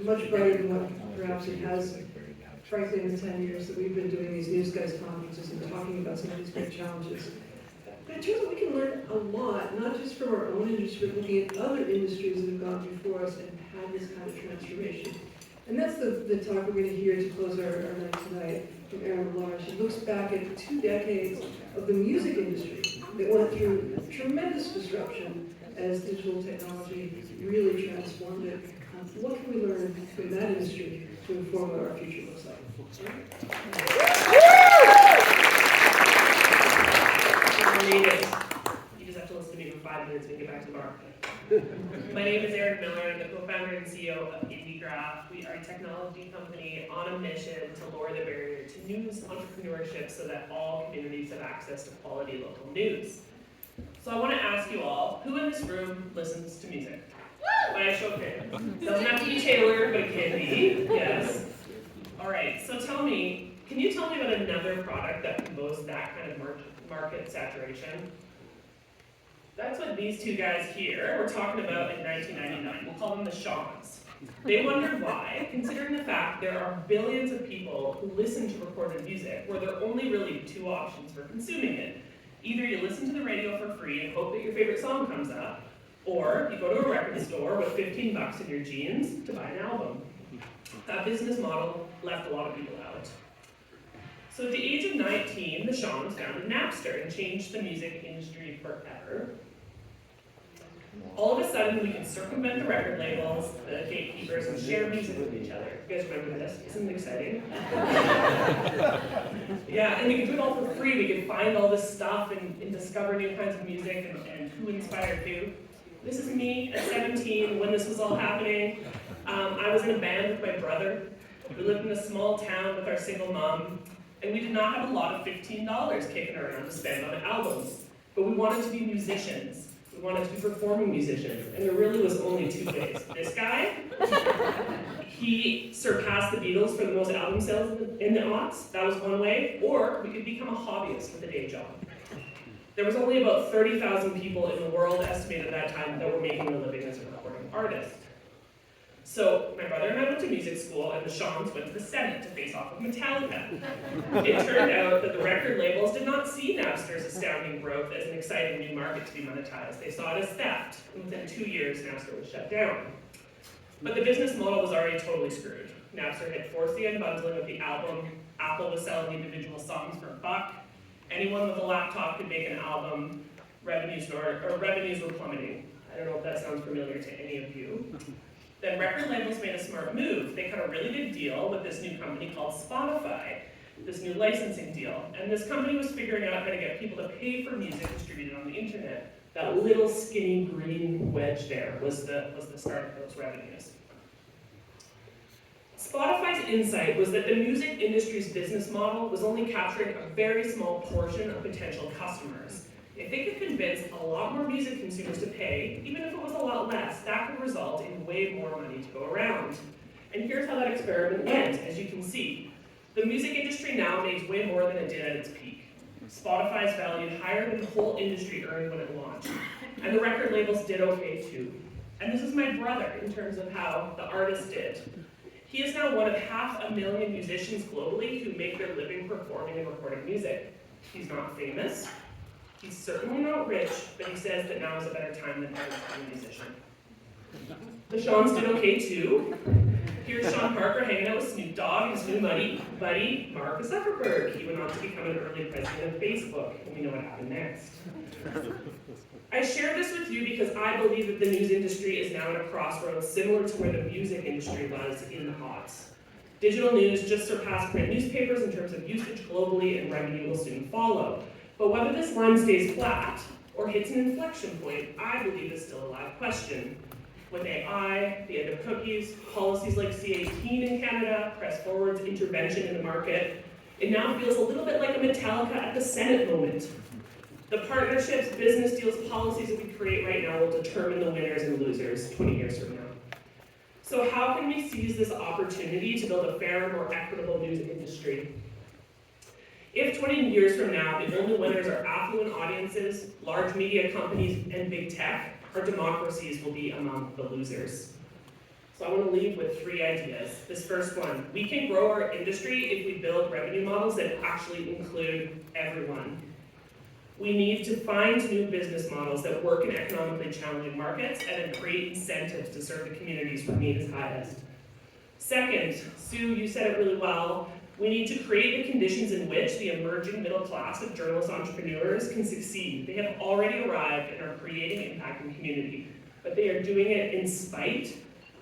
much brighter than what perhaps it has, frankly, in the 10 years that we've been doing these Newsgeist conferences and talking about some of these great challenges. But it turns out we can learn a lot, not just from our own industry, but looking at other industries that have gone before us and had this kind of transformation. And that's the talk we're going to hear to close our night tonight from Erin Miller. She looks back at 2 decades of the music industry that went through tremendous disruption as digital technology really transformed it. What can we learn from that industry to inform what our future looks like? You just have to listen to me for 5 minutes and get back to the bar. My name is Erin Miller. I'm the co-founder and CEO of IndieGraph. We are a technology company on a mission to lower the barrier to news entrepreneurship so that all communities have access to quality local news. So I want to ask you all, who in this room listens to music? By a show of hands. Doesn't have to be tailored, but it can be. Yes. All right. So tell me, can you tell me about another product that can boast that kind of market saturation? That's what these two guys here were talking about in 1999. We'll call them the Shawns. They wondered why, considering the fact there are billions of people who listen to recorded music, where there are only really 2 options for consuming it. Either you listen to the radio for free and hope that your favorite song comes up, or you go to a record store with 15 bucks in your jeans to buy an album. That business model left a lot of people out. So at the age of 19, the Shawns founded Napster and changed the music industry forever. All of a sudden, we can circumvent the record labels, the gatekeepers, and share music with each other. You guys remember this? Isn't it exciting? Yeah, and we can do it all for free. We can find all this stuff and discover new kinds of music and who inspired who. This is me at 17 when this was all happening. I was in a band with my brother. We lived in a small town with our single mom, and we did not have a lot of $15 kicking around to spend on albums. But we wanted to be musicians. We wanted to be performing musicians, and there really was only 2 ways. This guy, he surpassed the Beatles for the most album sales in the aughts. That was one way. Or we could become a hobbyist with a day job. There was only about 30,000 people in the world estimated at that time that were making a living as a recording artist. So my brother and I went to music school, and the Shawns went to the Senate to face off with Metallica. It turned out that the record labels did not see Napster's astounding growth as an exciting new market to be monetized. They saw it as theft, and within 2 years, Napster was shut down. But the business model was already totally screwed. Napster had forced the unbundling of the album. Apple was selling individual songs for $1. Anyone with a laptop could make an album. Revenues were plummeting. I don't know if that sounds familiar to any of you. Then record labels made a smart move. They cut a really big deal with this new company called Spotify, this new licensing deal. And this company was figuring out how to get people to pay for music distributed on the internet. That little skinny green wedge there was the start of those revenues. Spotify's insight was that the music industry's business model was only capturing a very small portion of potential customers. If they could convince a lot more music consumers to pay, even if it was a lot less, that could result in way more money to go around. And here's how that experiment went, as you can see. The music industry now makes way more than it did at its peak. Spotify's valued higher than the whole industry earned when it launched. And the record labels did okay too. And this is my brother in terms of how the artist did. He is now one of 500,000 musicians globally who make their living performing and recording music. He's not famous. He's certainly not rich, but he says that now is a better time than ever to be a musician. The Shawns did okay too. Here's Sean Parker hanging out with Snoop Dogg and his new buddy, Mark Zuckerberg. He went on to become an early president of Facebook, and we know what happened next. I share this with you because I believe that the news industry is now at a crossroads similar to where the music industry was in the aughts. Digital news just surpassed print newspapers in terms of usage globally, and revenue will soon follow. But whether this line stays flat or hits an inflection point, I believe is still a live question. With AI, the end of cookies, policies like C18 in Canada, press forward's intervention in the market, it now feels a little bit like a Metallica at the Senate moment. The partnerships, business deals, policies that we create right now will determine the winners and losers 20 years from now. So how can we seize this opportunity to build a fairer, more equitable news industry? If 20 years from now, the only winners are affluent audiences, large media companies, and big tech, our democracies will be among the losers. So I want to leave with 3 ideas. This first one, we can grow our industry if we build revenue models that actually include everyone. We need to find new business models that work in economically challenging markets and then create incentives to serve the communities where need is highest. Second, Sue, you said it really well, we need to create the conditions in which the emerging middle class of journalist entrepreneurs can succeed. They have already arrived and are creating impact in the community, but they are doing it in spite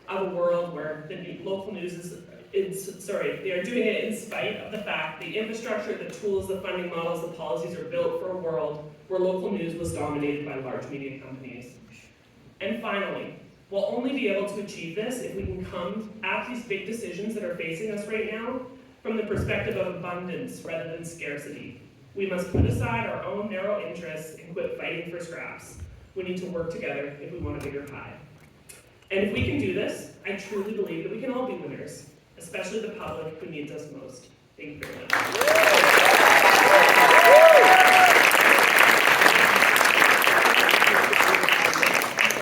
of a world where the local news they are doing it in spite of the fact the infrastructure, the tools, the funding models, the policies are built for a world where local news was dominated by large media companies. And finally, we'll only be able to achieve this if we can come at these big decisions that are facing us right now from the perspective of abundance rather than scarcity. We must put aside our own narrow interests and quit fighting for scraps. We need to work together if we want a bigger pie. And if we can do this, I truly believe that we can all be winners, especially the public who needs us most. Thank you very much.